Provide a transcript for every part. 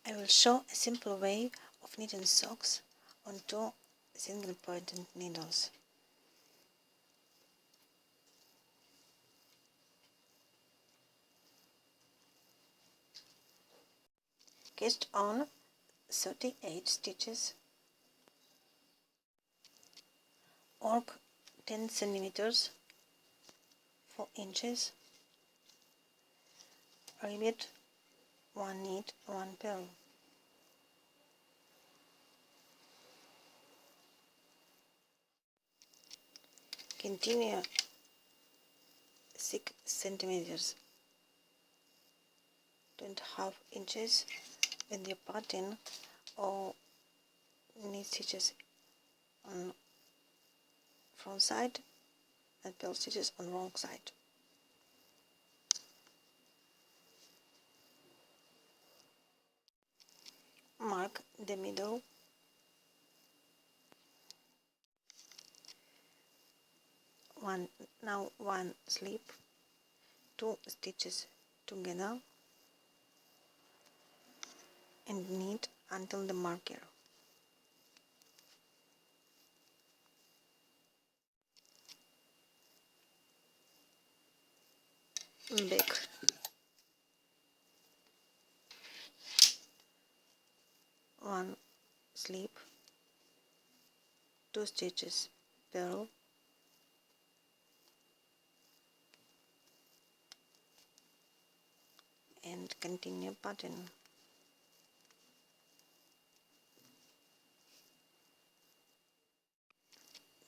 I will show a simple way of knitting socks on 2 single pointed needles. Cast on 38 stitches, work 10 centimeters, 4 inches, repeat 1 knit, 1 purl. Continue 6 centimeters, 2.5 inches with your pattern or knit stitches on front side and purl stitches on wrong side. Mark the middle. Now one slip, 2 stitches together and knit until the marker. Back. One slip, 2 stitches purl, and continue pattern.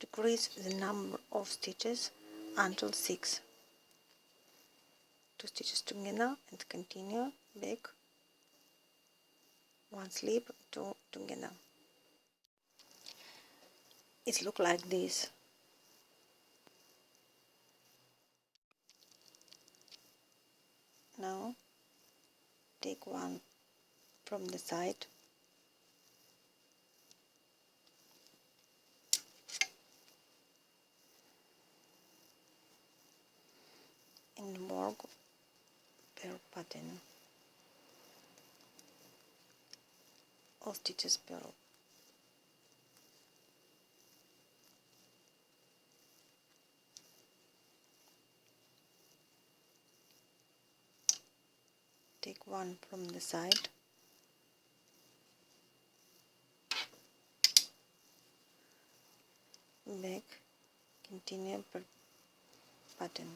Decrease the number of stitches until 6. 2 stitches together and continue back. 1 slip, 2 together. It looks like this. Now take one from the side and work per pattern. All stitches purl. Take one from the side, back, continue per pattern.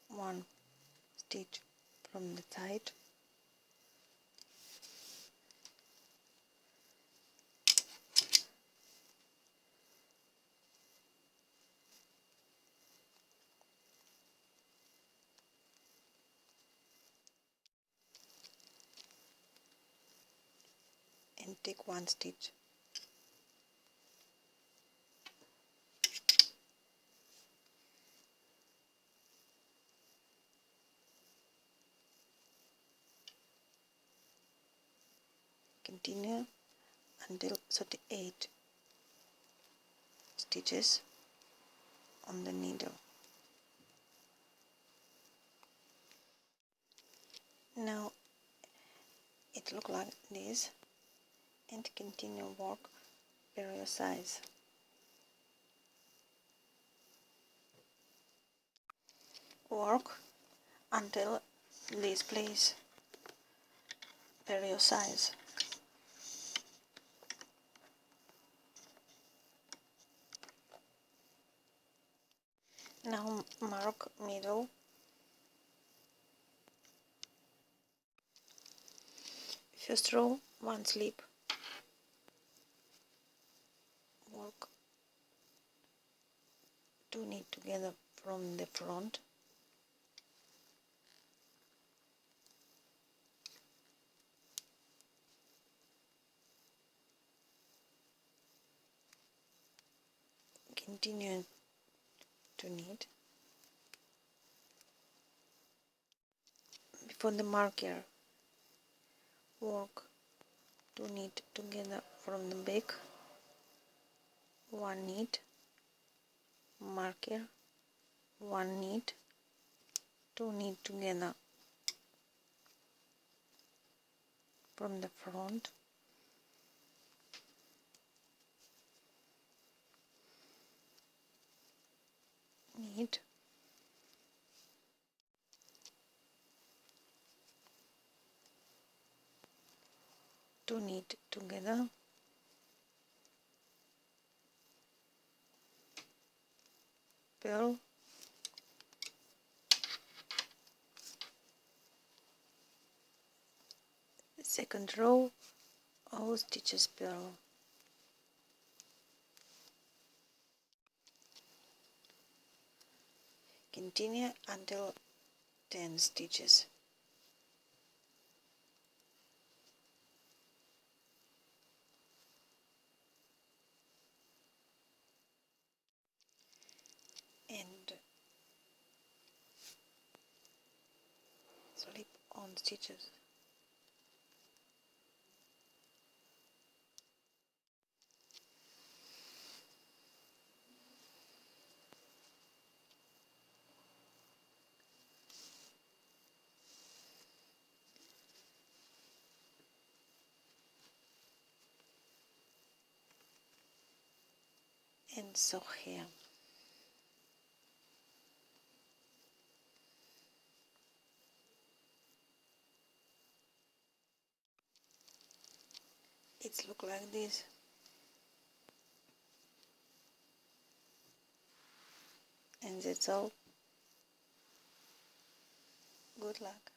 One stitch from the side, and take 1 stitch. Continue until 38 stitches on the needle. Now it looks like this, and continue work per your size. Work until this place per your size. Now mark middle. First row, 1 slip. Work 2 knit together from the front. Continue to knit. Before the marker, work 2 knit together from the back one knit, marker, one knit, two knit together from the front, knit, two knit together, purl, second row, all stitches purl, continue until 10 stitches. And slip on stitches. And sew here. It looks like this. And that's all. Good luck.